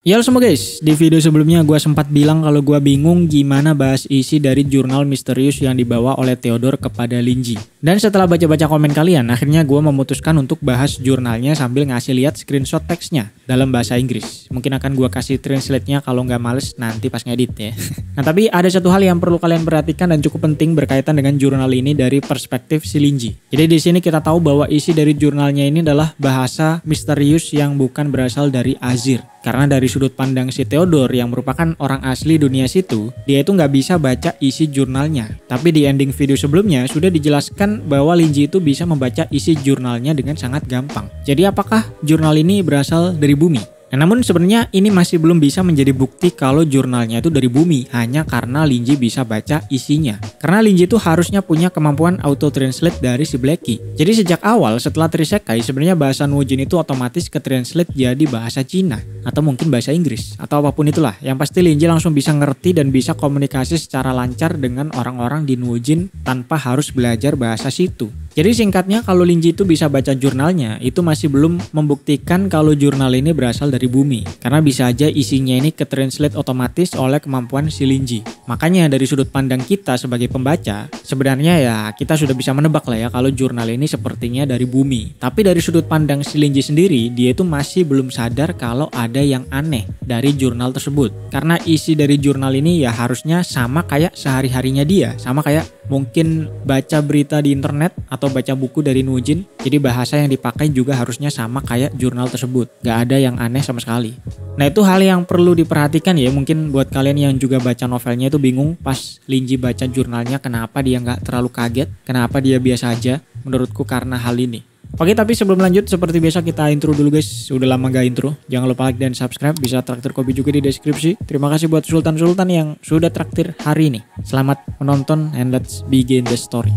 Ya halo semua guys, di video sebelumnya gue sempat bilang kalau gue bingung gimana bahas isi dari jurnal misterius yang dibawa oleh Theodore kepada Linji. Dan setelah baca-baca komen kalian, akhirnya gue memutuskan untuk bahas jurnalnya sambil ngasih lihat screenshot teksnya dalam bahasa Inggris. Mungkin akan gue kasih translate-nya kalau nggak males nanti pas ngedit ya. Nah tapi ada satu hal yang perlu kalian perhatikan dan cukup penting berkaitan dengan jurnal ini dari perspektif si Linji. Jadi di sini kita tahu bahwa isi dari jurnalnya ini adalah bahasa misterius yang bukan berasal dari Azir. Karena dari sudut pandang si Theodore yang merupakan orang asli dunia situ, dia itu nggak bisa baca isi jurnalnya. Tapi di ending video sebelumnya sudah dijelaskan bahwa Linji itu bisa membaca isi jurnalnya dengan sangat gampang. Jadi apakah jurnal ini berasal dari bumi? Nah, namun sebenarnya ini masih belum bisa menjadi bukti kalau jurnalnya itu dari bumi hanya karena Linji bisa baca isinya. Karena Linji itu harusnya punya kemampuan auto translate dari si Blackie. Jadi sejak awal setelah terisekai sebenarnya bahasa Nuojin itu otomatis ke translate jadi bahasa Cina atau mungkin bahasa Inggris atau apapun itulah. Yang pasti Linji langsung bisa ngerti dan bisa komunikasi secara lancar dengan orang-orang di Nuojin tanpa harus belajar bahasa situ. Jadi singkatnya kalau Linji itu bisa baca jurnalnya itu masih belum membuktikan kalau jurnal ini berasal dari bumi. Karena bisa aja isinya ini ke-translate otomatis oleh kemampuan si Linji. Makanya dari sudut pandang kita sebagai pembaca, sebenarnya ya kita sudah bisa menebak lah ya kalau jurnal ini sepertinya dari bumi. Tapi dari sudut pandang si Linji sendiri, dia itu masih belum sadar kalau ada yang aneh dari jurnal tersebut. Karena isi dari jurnal ini ya harusnya sama kayak sehari-harinya dia, sama kayak mungkin baca berita di internet atau baca buku dari Nuojin. Jadi bahasa yang dipakai juga harusnya sama kayak jurnal tersebut. Gak ada yang aneh sama sekali. Nah itu hal yang perlu diperhatikan ya. Mungkin buat kalian yang juga baca novelnya itu bingung pas Linji baca jurnalnya kenapa dia gak terlalu kaget, kenapa dia biasa aja. Menurutku karena hal ini. Oke, tapi sebelum lanjut seperti biasa kita intro dulu guys. Udah lama gak intro. Jangan lupa like dan subscribe. Bisa traktir kopi juga di deskripsi. Terima kasih buat Sultan-Sultan yang sudah traktir hari ini. Selamat menonton and let's begin the story.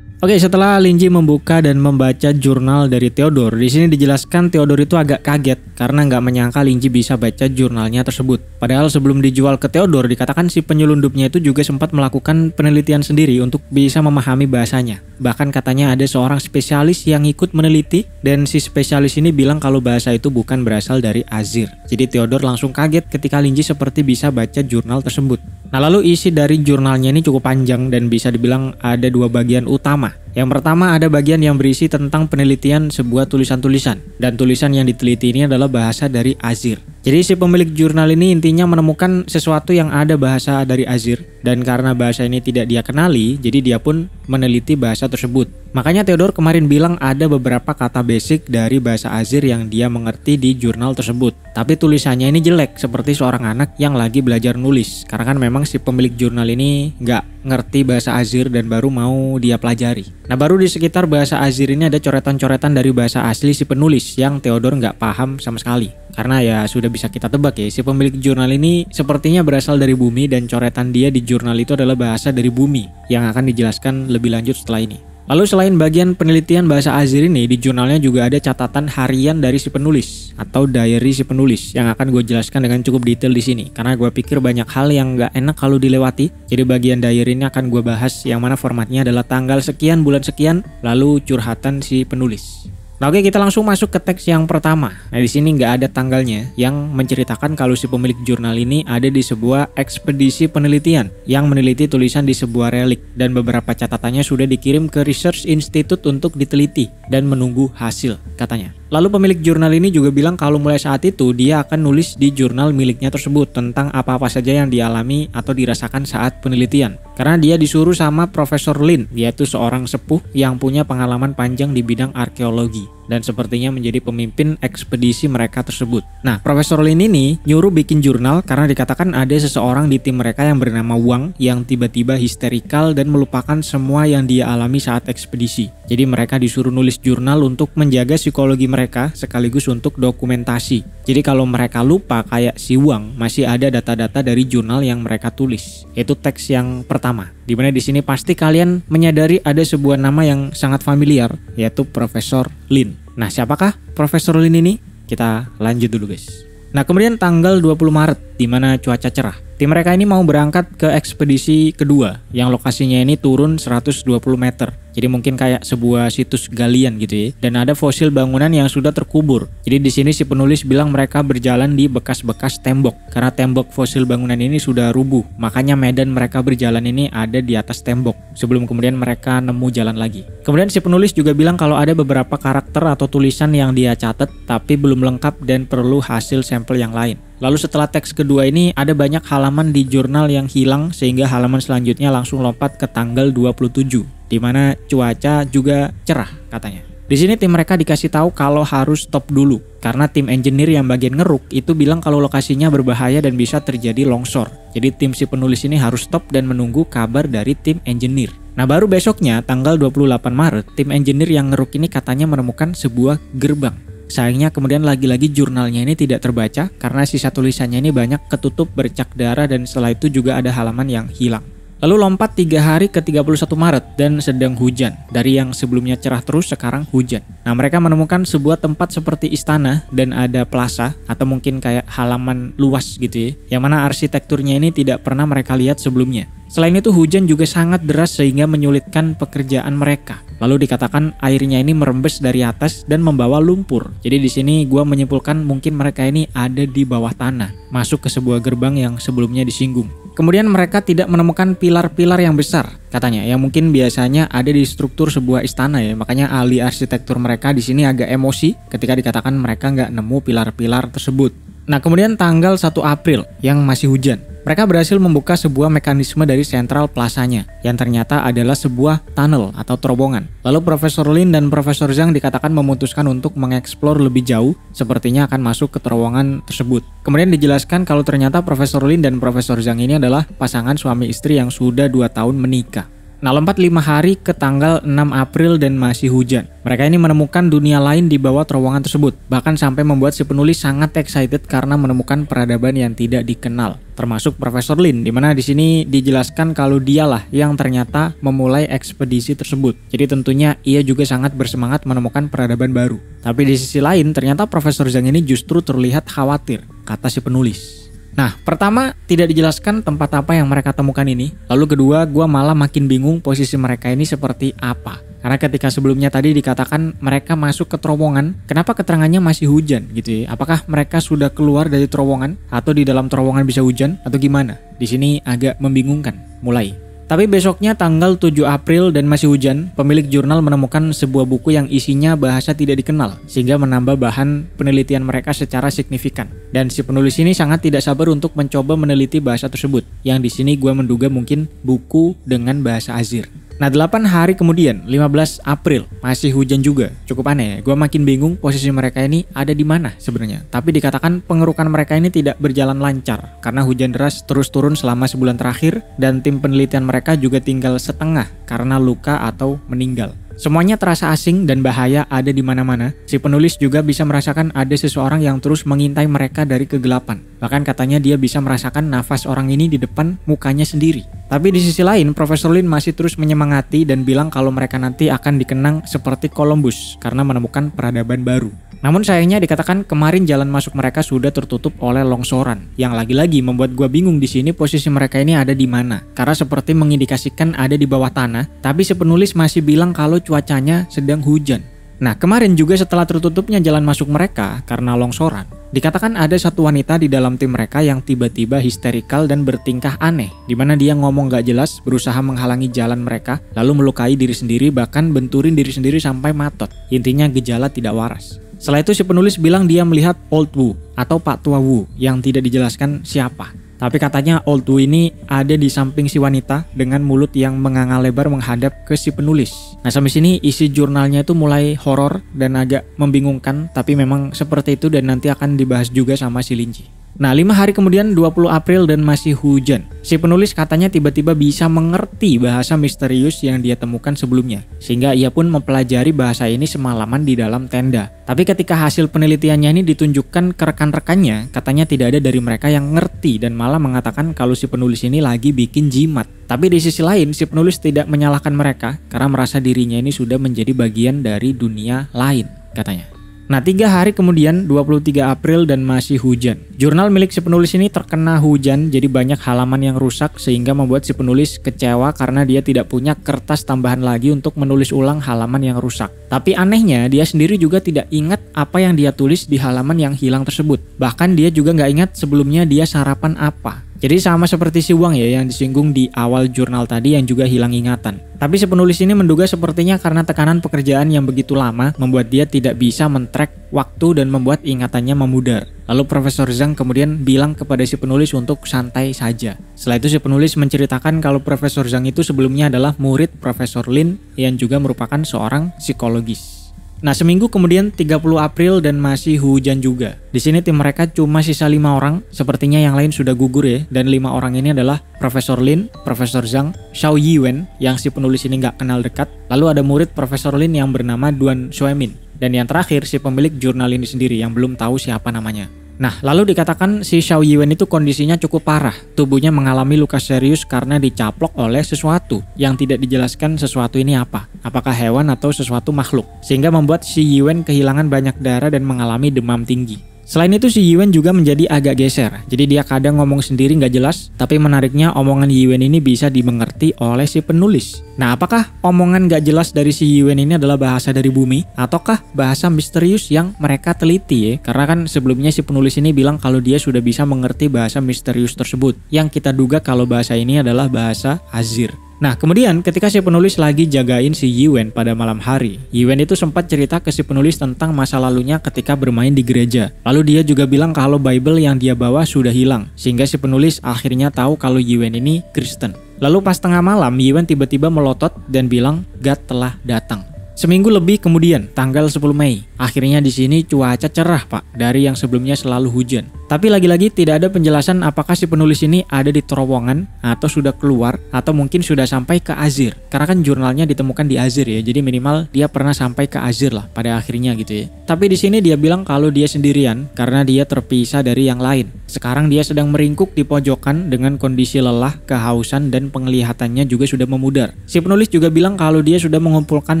Oke, setelah Linji membuka dan membaca jurnal dari Theodore, di sini dijelaskan Theodore itu agak kaget karena nggak menyangka Linji bisa baca jurnalnya tersebut. Padahal sebelum dijual ke Theodore, dikatakan si penyelundupnya itu juga sempat melakukan penelitian sendiri untuk bisa memahami bahasanya. Bahkan katanya ada seorang spesialis yang ikut meneliti dan si spesialis ini bilang kalau bahasa itu bukan berasal dari Azir. Jadi Theodore langsung kaget ketika Linji seperti bisa baca jurnal tersebut. Nah lalu isi dari jurnalnya ini cukup panjang dan bisa dibilang ada dua bagian utama. Yang pertama ada bagian yang berisi tentang penelitian sebuah tulisan-tulisan. Dan tulisan yang diteliti ini adalah bahasa dari Azir. Jadi si pemilik jurnal ini intinya menemukan sesuatu yang ada bahasa dari Azir. Dan karena bahasa ini tidak dia kenali, jadi dia pun meneliti bahasa tersebut. Makanya Theodore kemarin bilang ada beberapa kata basic dari bahasa Azir yang dia mengerti di jurnal tersebut. Tapi tulisannya ini jelek seperti seorang anak yang lagi belajar nulis. Karena kan memang si pemilik jurnal ini nggak ngerti bahasa Azir dan baru mau dia pelajari. Nah baru di sekitar bahasa Azir ini ada coretan-coretan dari bahasa asli si penulis yang Theodore nggak paham sama sekali. Karena ya sudah bisa kita tebak ya, si pemilik jurnal ini sepertinya berasal dari bumi dan coretan dia di jurnal itu adalah bahasa dari bumi yang akan dijelaskan lebih lanjut setelah ini. Lalu selain bagian penelitian bahasa Azir ini, di jurnalnya juga ada catatan harian dari si penulis atau diary si penulis yang akan gue jelaskan dengan cukup detail di sini. Karena gue pikir banyak hal yang nggak enak kalau dilewati. Jadi bagian diary ini akan gue bahas yang mana formatnya adalah tanggal sekian, bulan sekian, lalu curhatan si penulis. Nah oke, kita langsung masuk ke teks yang pertama. Nah di sini nggak ada tanggalnya yang menceritakan kalau si pemilik jurnal ini ada di sebuah ekspedisi penelitian yang meneliti tulisan di sebuah relik dan beberapa catatannya sudah dikirim ke Research Institute untuk diteliti dan menunggu hasil katanya. Lalu pemilik jurnal ini juga bilang kalau mulai saat itu dia akan nulis di jurnal miliknya tersebut tentang apa-apa saja yang dialami atau dirasakan saat penelitian. Karena dia disuruh sama Profesor Lin, yaitu seorang sepuh yang punya pengalaman panjang di bidang arkeologi dan sepertinya menjadi pemimpin ekspedisi mereka tersebut. Nah, Profesor Lin ini nyuruh bikin jurnal karena dikatakan ada seseorang di tim mereka yang bernama Wang yang tiba-tiba histerikal dan melupakan semua yang dia alami saat ekspedisi. Jadi mereka disuruh nulis jurnal untuk menjaga psikologi mereka sekaligus untuk dokumentasi. Jadi kalau mereka lupa kayak si Wang, masih ada data-data dari jurnal yang mereka tulis. Yaitu teks yang pertama. Dimana di sini pasti kalian menyadari ada sebuah nama yang sangat familiar, yaitu Profesor Lin. Nah, siapakah Profesor Lin ini? Kita lanjut dulu guys. Nah, kemudian tanggal 20 Maret, di mana cuaca cerah. Tim mereka ini mau berangkat ke ekspedisi kedua yang lokasinya ini turun 120 meter. Jadi mungkin kayak sebuah situs galian gitu ya. Dan ada fosil bangunan yang sudah terkubur. Jadi di sini si penulis bilang mereka berjalan di bekas-bekas tembok. Karena tembok fosil bangunan ini sudah rubuh. Makanya medan mereka berjalan ini ada di atas tembok. Sebelum kemudian mereka nemu jalan lagi. Kemudian si penulis juga bilang kalau ada beberapa karakter atau tulisan yang dia catat tapi belum lengkap dan perlu hasil sampel yang lain. Lalu setelah teks kedua ini ada banyak halaman di jurnal yang hilang sehingga halaman selanjutnya langsung lompat ke tanggal 27 di mana cuaca juga cerah katanya. Di sini tim mereka dikasih tahu kalau harus stop dulu karena tim engineer yang bagian ngeruk itu bilang kalau lokasinya berbahaya dan bisa terjadi longsor. Jadi tim si penulis ini harus stop dan menunggu kabar dari tim engineer. Nah baru besoknya tanggal 28 Maret tim engineer yang ngeruk ini katanya menemukan sebuah gerbang. Sayangnya kemudian lagi-lagi jurnalnya ini tidak terbaca karena sisa tulisannya ini banyak ketutup bercak darah dan setelah itu juga ada halaman yang hilang. Lalu lompat 3 hari ke 31 Maret dan sedang hujan. Dari yang sebelumnya cerah terus sekarang hujan. Nah mereka menemukan sebuah tempat seperti istana dan ada plaza atau mungkin kayak halaman luas gitu ya. Yang mana arsitekturnya ini tidak pernah mereka lihat sebelumnya. Selain itu hujan juga sangat deras sehingga menyulitkan pekerjaan mereka. Lalu dikatakan airnya ini merembes dari atas dan membawa lumpur. Jadi di sini gua menyimpulkan mungkin mereka ini ada di bawah tanah, masuk ke sebuah gerbang yang sebelumnya disinggung. Kemudian mereka tidak menemukan pilar-pilar yang besar, katanya, yang mungkin biasanya ada di struktur sebuah istana ya. Makanya ahli arsitektur mereka di sini agak emosi ketika dikatakan mereka nggak nemu pilar-pilar tersebut. Nah kemudian tanggal 1 April yang masih hujan. Mereka berhasil membuka sebuah mekanisme dari sentral plasanya yang ternyata adalah sebuah tunnel atau terowongan. Lalu Profesor Lin dan Profesor Zhang dikatakan memutuskan untuk mengeksplor lebih jauh, sepertinya akan masuk ke terowongan tersebut. Kemudian dijelaskan kalau ternyata Profesor Lin dan Profesor Zhang ini adalah pasangan suami istri yang sudah 2 tahun menikah. Nah lompat 5 hari ke tanggal 6 April dan masih hujan. Mereka ini menemukan dunia lain di bawah terowongan tersebut. Bahkan sampai membuat si penulis sangat excited karena menemukan peradaban yang tidak dikenal. Termasuk Profesor Lin, dimana di sini dijelaskan kalau dialah yang ternyata memulai ekspedisi tersebut. Jadi tentunya ia juga sangat bersemangat menemukan peradaban baru. Tapi di sisi lain ternyata Profesor Zhang ini justru terlihat khawatir, kata si penulis. Nah, pertama tidak dijelaskan tempat apa yang mereka temukan ini. Lalu kedua, gue malah makin bingung posisi mereka ini seperti apa. Karena ketika sebelumnya tadi dikatakan mereka masuk ke terowongan, kenapa keterangannya masih hujan gitu ya? Apakah mereka sudah keluar dari terowongan atau di dalam terowongan bisa hujan atau gimana? Di sini agak membingungkan mulai. Tapi besoknya tanggal 7 April dan masih hujan, pemilik jurnal menemukan sebuah buku yang isinya bahasa tidak dikenal, sehingga menambah bahan penelitian mereka secara signifikan. Dan si penulis ini sangat tidak sabar untuk mencoba meneliti bahasa tersebut, yang di sini gue menduga mungkin buku dengan bahasa Azir. Nah 8 hari kemudian, 15 April, masih hujan juga. Cukup aneh ya, gue makin bingung posisi mereka ini ada di mana sebenarnya. Tapi dikatakan pengerukan mereka ini tidak berjalan lancar, karena hujan deras terus turun selama sebulan terakhir, dan tim penelitian mereka juga tinggal setengah karena luka atau meninggal. Semuanya terasa asing dan bahaya ada di mana-mana. Si penulis juga bisa merasakan ada seseorang yang terus mengintai mereka dari kegelapan. Bahkan katanya dia bisa merasakan nafas orang ini di depan mukanya sendiri. Tapi di sisi lain, Profesor Lin masih terus menyemangati dan bilang kalau mereka nanti akan dikenang seperti Columbus karena menemukan peradaban baru. Namun sayangnya dikatakan kemarin jalan masuk mereka sudah tertutup oleh longsoran. Yang lagi-lagi membuat gua bingung di sini posisi mereka ini ada di mana. Karena seperti mengindikasikan ada di bawah tanah, tapi si penulis masih bilang kalau cuacanya sedang hujan. Nah, kemarin juga setelah tertutupnya jalan masuk mereka karena longsoran, dikatakan ada satu wanita di dalam tim mereka yang tiba-tiba histerikal dan bertingkah aneh, di mana dia ngomong gak jelas, berusaha menghalangi jalan mereka, lalu melukai diri sendiri, bahkan benturin diri sendiri sampai matot. Intinya gejala tidak waras. Setelah itu si penulis bilang dia melihat Old Wu atau Pak Tua Wu yang tidak dijelaskan siapa. Tapi katanya Old Wu ini ada di samping si wanita dengan mulut yang menganga lebar menghadap ke si penulis. Nah sampai sini isi jurnalnya itu mulai horor dan agak membingungkan, tapi memang seperti itu dan nanti akan dibahas juga sama si Linji. Nah 5 hari kemudian 20 April dan masih hujan. Si penulis katanya tiba-tiba bisa mengerti bahasa misterius yang dia temukan sebelumnya. Sehingga ia pun mempelajari bahasa ini semalaman di dalam tenda. Tapi ketika hasil penelitiannya ini ditunjukkan ke rekan-rekannya, katanya tidak ada dari mereka yang ngerti dan malah mengatakan kalau si penulis ini lagi bikin jimat. Tapi di sisi lain si penulis tidak menyalahkan mereka karena merasa dirinya ini sudah menjadi bagian dari dunia lain katanya. Nah, 3 hari kemudian 23 April dan masih hujan. Jurnal milik si penulis ini terkena hujan, jadi banyak halaman yang rusak sehingga membuat si penulis kecewa karena dia tidak punya kertas tambahan lagi untuk menulis ulang halaman yang rusak. Tapi anehnya dia sendiri juga tidak ingat apa yang dia tulis di halaman yang hilang tersebut. Bahkan dia juga nggak ingat sebelumnya dia sarapan apa. Jadi sama seperti si Wang ya yang disinggung di awal jurnal tadi yang juga hilang ingatan. Tapi si penulis ini menduga sepertinya karena tekanan pekerjaan yang begitu lama membuat dia tidak bisa men-track waktu dan membuat ingatannya memudar. Lalu Profesor Zhang kemudian bilang kepada si penulis untuk santai saja. Setelah itu si penulis menceritakan kalau Profesor Zhang itu sebelumnya adalah murid Profesor Lin yang juga merupakan seorang psikologis. Nah, seminggu kemudian 30 April dan masih hujan juga. Di sini tim mereka cuma sisa 5 orang, sepertinya yang lain sudah gugur ya. Dan 5 orang ini adalah Profesor Lin, Profesor Zhang, Xiao Yiwen yang si penulis ini nggak kenal dekat. Lalu ada murid Profesor Lin yang bernama Duan Xuemin. Dan yang terakhir si pemilik jurnal ini sendiri yang belum tahu siapa namanya. Nah, lalu dikatakan si Xiao Yiwen itu kondisinya cukup parah. Tubuhnya mengalami luka serius karena dicaplok oleh sesuatu yang tidak dijelaskan sesuatu ini apa. Apakah hewan atau sesuatu makhluk. Sehingga membuat si Yiwen kehilangan banyak darah dan mengalami demam tinggi. Selain itu si Yiwen juga menjadi agak geser. Jadi dia kadang ngomong sendiri nggak jelas, tapi menariknya omongan Yiwen ini bisa dimengerti oleh si penulis. Nah, apakah omongan nggak jelas dari si Yiwen ini adalah bahasa dari bumi? Ataukah bahasa misterius yang mereka teliti ya? Karena kan sebelumnya si penulis ini bilang kalau dia sudah bisa mengerti bahasa misterius tersebut. Yang kita duga kalau bahasa ini adalah bahasa Azir. Nah, kemudian ketika si penulis lagi jagain si Yiwen pada malam hari, Yiwen itu sempat cerita ke si penulis tentang masa lalunya ketika bermain di gereja. Lalu dia juga bilang kalau Bible yang dia bawa sudah hilang, sehingga si penulis akhirnya tahu kalau Yiwen ini Kristen. Lalu pas tengah malam, Yiwen tiba-tiba melotot dan bilang, God telah datang. Seminggu lebih kemudian, tanggal 10 Mei, akhirnya di sini cuaca cerah Pak, dari yang sebelumnya selalu hujan. Tapi lagi-lagi tidak ada penjelasan apakah si penulis ini ada di terowongan, atau sudah keluar, atau mungkin sudah sampai ke Azir. Karena kan jurnalnya ditemukan di Azir ya, jadi minimal dia pernah sampai ke Azir lah pada akhirnya gitu ya. Tapi di sini dia bilang kalau dia sendirian, karena dia terpisah dari yang lain. Sekarang dia sedang meringkuk di pojokan dengan kondisi lelah, kehausan, dan penglihatannya juga sudah memudar. Si penulis juga bilang kalau dia sudah mengumpulkan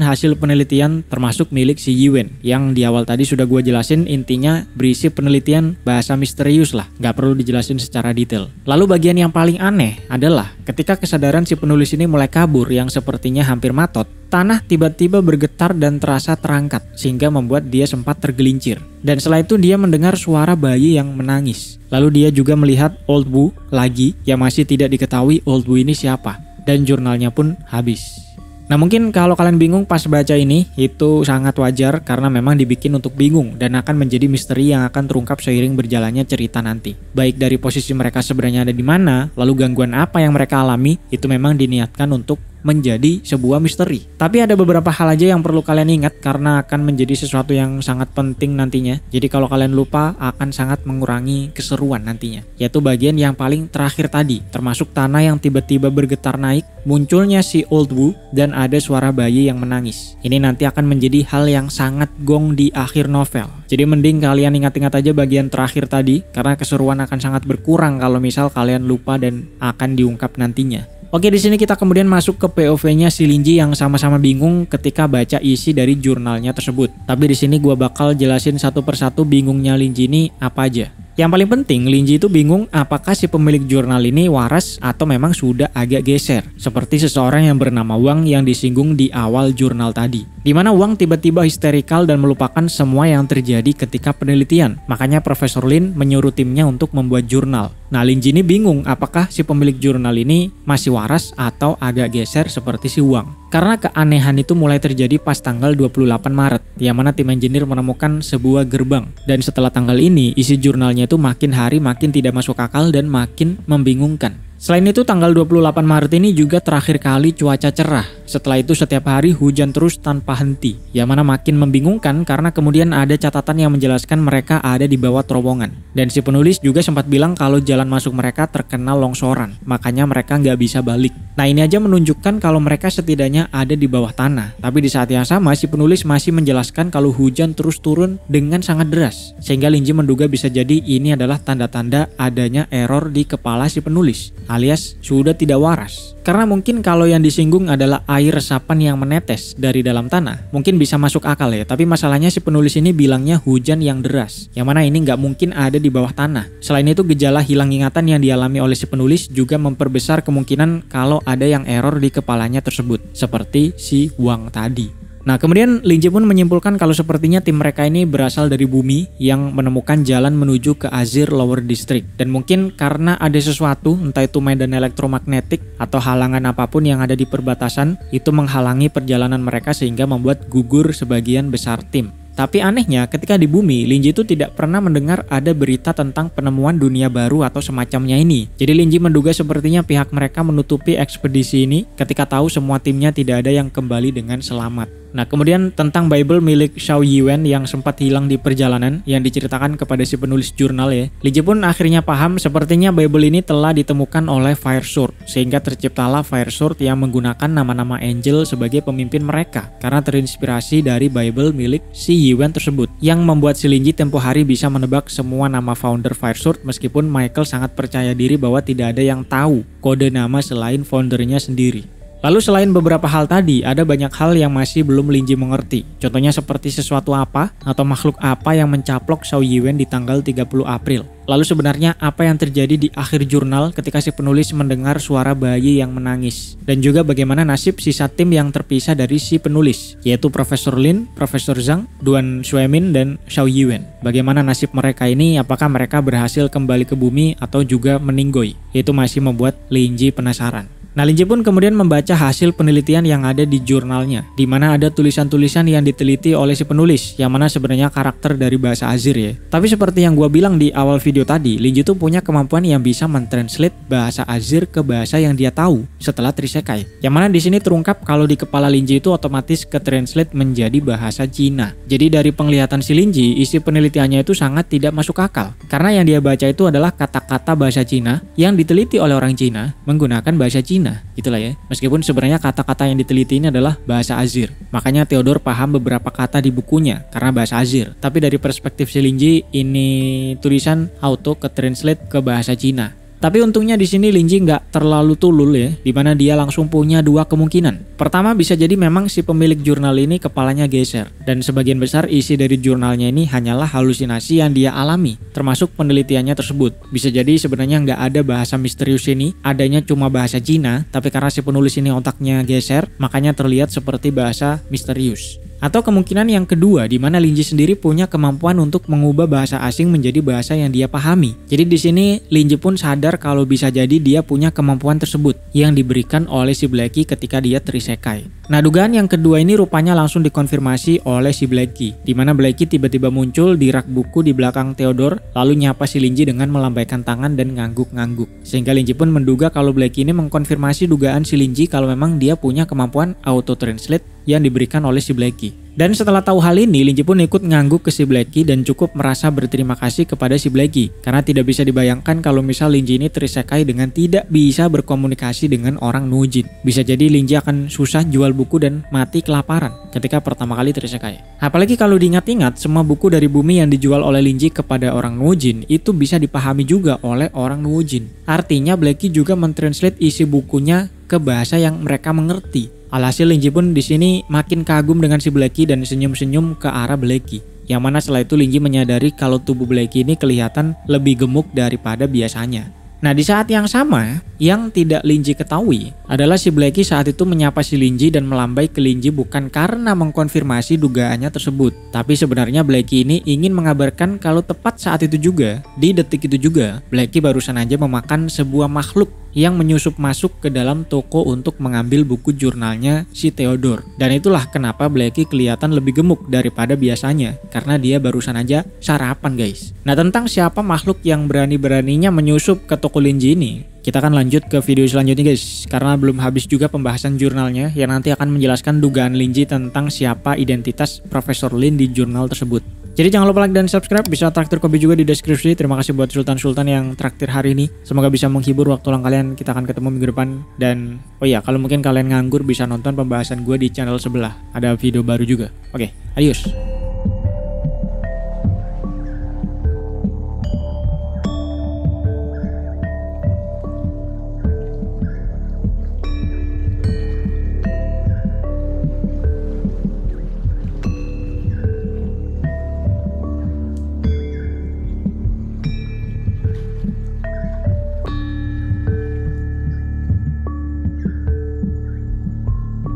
hasil penelitian termasuk milik si Yiwen yang di awal tadi sudah gue jelasin intinya berisi penelitian bahasa misterius lah, nggak perlu dijelasin secara detail. Lalu bagian yang paling aneh adalah ketika kesadaran si penulis ini mulai kabur yang sepertinya hampir matot, tanah tiba-tiba bergetar dan terasa terangkat sehingga membuat dia sempat tergelincir. Dan setelah itu dia mendengar suara bayi yang menangis. Lalu dia juga melihat Old Wu lagi yang masih tidak diketahui Old Wu ini siapa. Dan jurnalnya pun habis. Nah, mungkin kalau kalian bingung pas baca ini, itu sangat wajar karena memang dibikin untuk bingung dan akan menjadi misteri yang akan terungkap seiring berjalannya cerita nanti. Baik dari posisi mereka sebenarnya ada di mana, lalu gangguan apa yang mereka alami, itu memang diniatkan untuk menjadi sebuah misteri. Tapi ada beberapa hal aja yang perlu kalian ingat karena akan menjadi sesuatu yang sangat penting nantinya. Jadi kalau kalian lupa akan sangat mengurangi keseruan nantinya. Yaitu bagian yang paling terakhir tadi, termasuk tanah yang tiba-tiba bergetar naik, munculnya si Old Wu, dan ada suara bayi yang menangis. Ini nanti akan menjadi hal yang sangat gong di akhir novel. Jadi mending kalian ingat-ingat aja bagian terakhir tadi karena keseruan akan sangat berkurang kalau misal kalian lupa dan akan diungkap nantinya. Oke, di sini kita kemudian masuk ke POV-nya si Lin Ji yang sama-sama bingung ketika baca isi dari jurnalnya tersebut. Tapi di sini gua bakal jelasin satu persatu bingungnya Lin Ji ini apa aja. Yang paling penting, Lin Ji itu bingung apakah si pemilik jurnal ini waras atau memang sudah agak geser. Seperti seseorang yang bernama Wang yang disinggung di awal jurnal tadi. Di mana Wang tiba-tiba histerikal dan melupakan semua yang terjadi ketika penelitian. Makanya Profesor Lin menyuruh timnya untuk membuat jurnal. Nah, Lin Ji ini bingung apakah si pemilik jurnal ini masih waras atau agak geser seperti si Wang. Karena keanehan itu mulai terjadi pas tanggal 28 Maret, yang mana tim engineer menemukan sebuah gerbang. Dan setelah tanggal ini, isi jurnalnya itu makin hari makin tidak masuk akal dan makin membingungkan. Selain itu tanggal 28 Maret ini juga terakhir kali cuaca cerah. Setelah itu setiap hari hujan terus tanpa henti. Yang mana makin membingungkan karena kemudian ada catatan yang menjelaskan mereka ada di bawah terowongan. Dan si penulis juga sempat bilang kalau jalan masuk mereka terkena longsoran. Makanya mereka nggak bisa balik. Nah, ini aja menunjukkan kalau mereka setidaknya ada di bawah tanah. Tapi di saat yang sama si penulis masih menjelaskan kalau hujan terus turun dengan sangat deras. Sehingga Lin Ji menduga bisa jadi ini adalah tanda-tanda adanya error di kepala si penulis. alias sudah tidak waras. Karena mungkin kalau yang disinggung adalah air resapan yang menetes dari dalam tanah, mungkin bisa masuk akal ya. Tapi masalahnya si penulis ini bilangnya hujan yang deras, yang mana ini nggak mungkin ada di bawah tanah. Selain itu gejala hilang ingatan yang dialami oleh si penulis juga memperbesar kemungkinan kalau ada yang error di kepalanya tersebut, seperti si Wang tadi. Nah, kemudian Lin Ji pun menyimpulkan kalau sepertinya tim mereka ini berasal dari bumi yang menemukan jalan menuju ke Azir Lower District. Dan mungkin karena ada sesuatu, entah itu medan elektromagnetik atau halangan apapun yang ada di perbatasan, itu menghalangi perjalanan mereka sehingga membuat gugur sebagian besar tim. Tapi anehnya ketika di bumi, Lin Ji itu tidak pernah mendengar ada berita tentang penemuan dunia baru atau semacamnya ini. Jadi Lin Ji menduga sepertinya pihak mereka menutupi ekspedisi ini ketika tahu semua timnya tidak ada yang kembali dengan selamat. Nah, kemudian tentang Bible milik Xiao Yiwen yang sempat hilang di perjalanan yang diceritakan kepada si penulis jurnal ya. Lin Ji pun akhirnya paham sepertinya Bible ini telah ditemukan oleh Fire Sword, sehingga terciptalah Fire Sword yang menggunakan nama-nama angel sebagai pemimpin mereka karena terinspirasi dari Bible milik si Yiwen tersebut, yang membuat si Lin Ji tempo hari bisa menebak semua nama founder Fire Sword meskipun Michael sangat percaya diri bahwa tidak ada yang tahu kode nama selain foundernya sendiri. Lalu selain beberapa hal tadi, ada banyak hal yang masih belum Lin Ji mengerti. Contohnya seperti sesuatu apa atau makhluk apa yang mencaplok Xiao Yiwen di tanggal 30 April. Lalu sebenarnya apa yang terjadi di akhir jurnal ketika si penulis mendengar suara bayi yang menangis. Dan juga bagaimana nasib sisa tim yang terpisah dari si penulis, yaitu Profesor Lin, Profesor Zhang, Duan Xuemin, dan Xiao Yiwen. Bagaimana nasib mereka ini, apakah mereka berhasil kembali ke bumi atau juga meninggoy. Itu masih membuat Lin Ji penasaran. Nah, Lin Ji pun kemudian membaca hasil penelitian yang ada di jurnalnya, di mana ada tulisan-tulisan yang diteliti oleh si penulis, yang mana sebenarnya karakter dari bahasa Azir ya. Tapi seperti yang gua bilang di awal video tadi, Lin Ji tuh punya kemampuan yang bisa mentranslate bahasa Azir ke bahasa yang dia tahu setelah terisekai. Yang mana di sini terungkap kalau di kepala Lin Ji itu otomatis ke-translate menjadi bahasa Cina. Jadi dari penglihatan si Lin Ji, isi penelitiannya itu sangat tidak masuk akal. Karena yang dia baca itu adalah kata-kata bahasa Cina yang diteliti oleh orang Cina menggunakan bahasa Cina. Gitulah ya. Meskipun sebenarnya kata-kata yang diteliti ini adalah bahasa Azir. Makanya Theodore paham beberapa kata di bukunya karena bahasa Azir. Tapi dari perspektif si Lin Ji, ini tulisan auto ke-translate ke bahasa Cina. Tapi untungnya di sini Lin Ji nggak terlalu tulul ya, di mana dia langsung punya dua kemungkinan. Pertama, bisa jadi memang si pemilik jurnal ini kepalanya geser, dan sebagian besar isi dari jurnalnya ini hanyalah halusinasi yang dia alami, termasuk penelitiannya tersebut. Bisa jadi sebenarnya nggak ada bahasa misterius ini, adanya cuma bahasa Cina, tapi karena si penulis ini otaknya geser, makanya terlihat seperti bahasa misterius. Atau kemungkinan yang kedua, di mana Lin Ji sendiri punya kemampuan untuk mengubah bahasa asing menjadi bahasa yang dia pahami. Jadi di sini Lin Ji pun sadar kalau bisa jadi dia punya kemampuan tersebut yang diberikan oleh si Blackie ketika dia terisekai. Nah, dugaan yang kedua ini rupanya langsung dikonfirmasi oleh si Blackie, di mana Blackie tiba-tiba muncul di rak buku di belakang Theodore, lalu nyapa si Lin Ji dengan melambaikan tangan dan ngangguk-ngangguk. Sehingga Lin Ji pun menduga kalau Blackie ini mengkonfirmasi dugaan si Lin Ji kalau memang dia punya kemampuan auto translate yang diberikan oleh si Blackie. Dan setelah tahu hal ini, Lin Ji pun ikut ngangguk ke si Blackie dan cukup merasa berterima kasih kepada si Blackie. Karena tidak bisa dibayangkan kalau misal Lin Ji ini terisekai dengan tidak bisa berkomunikasi dengan orang Nujin. Bisa jadi Lin Ji akan susah jual buku dan mati kelaparan ketika pertama kali terisekai. Apalagi kalau diingat-ingat, semua buku dari bumi yang dijual oleh Lin Ji kepada orang Nujin itu bisa dipahami juga oleh orang Nujin. Artinya Blackie juga mentranslate isi bukunya ke bahasa yang mereka mengerti. Alhasil Lin Ji pun di sini makin kagum dengan si Blackie dan senyum-senyum ke arah Blackie. Yang mana setelah itu Lin Ji menyadari kalau tubuh Blackie ini kelihatan lebih gemuk daripada biasanya. Nah, di saat yang sama, yang tidak Lin Ji ketahui adalah si Blackie saat itu menyapa si Lin Ji dan melambai ke Lin Ji bukan karena mengkonfirmasi dugaannya tersebut. Tapi sebenarnya Blackie ini ingin mengabarkan kalau tepat saat itu juga, di detik itu juga, Blackie barusan aja memakan sebuah makhluk yang menyusup masuk ke dalam toko untuk mengambil buku jurnalnya si Theodore. Dan itulah kenapa Blackie kelihatan lebih gemuk daripada biasanya, karena dia barusan aja sarapan guys. Nah, tentang siapa makhluk yang berani-beraninya menyusup ke toko Lin Ji ini, kita akan lanjut ke video selanjutnya guys, karena belum habis juga pembahasan jurnalnya yang nanti akan menjelaskan dugaan Lin Ji tentang siapa identitas Profesor Lin di jurnal tersebut. Jadi jangan lupa like dan subscribe, bisa traktir kopi juga di deskripsi. Terima kasih buat Sultan-Sultan yang traktir hari ini. Semoga bisa menghibur waktu luang kalian, kita akan ketemu minggu depan. Dan oh iya, kalau mungkin kalian nganggur bisa nonton pembahasan gue di channel sebelah, ada video baru juga. Oke, adios.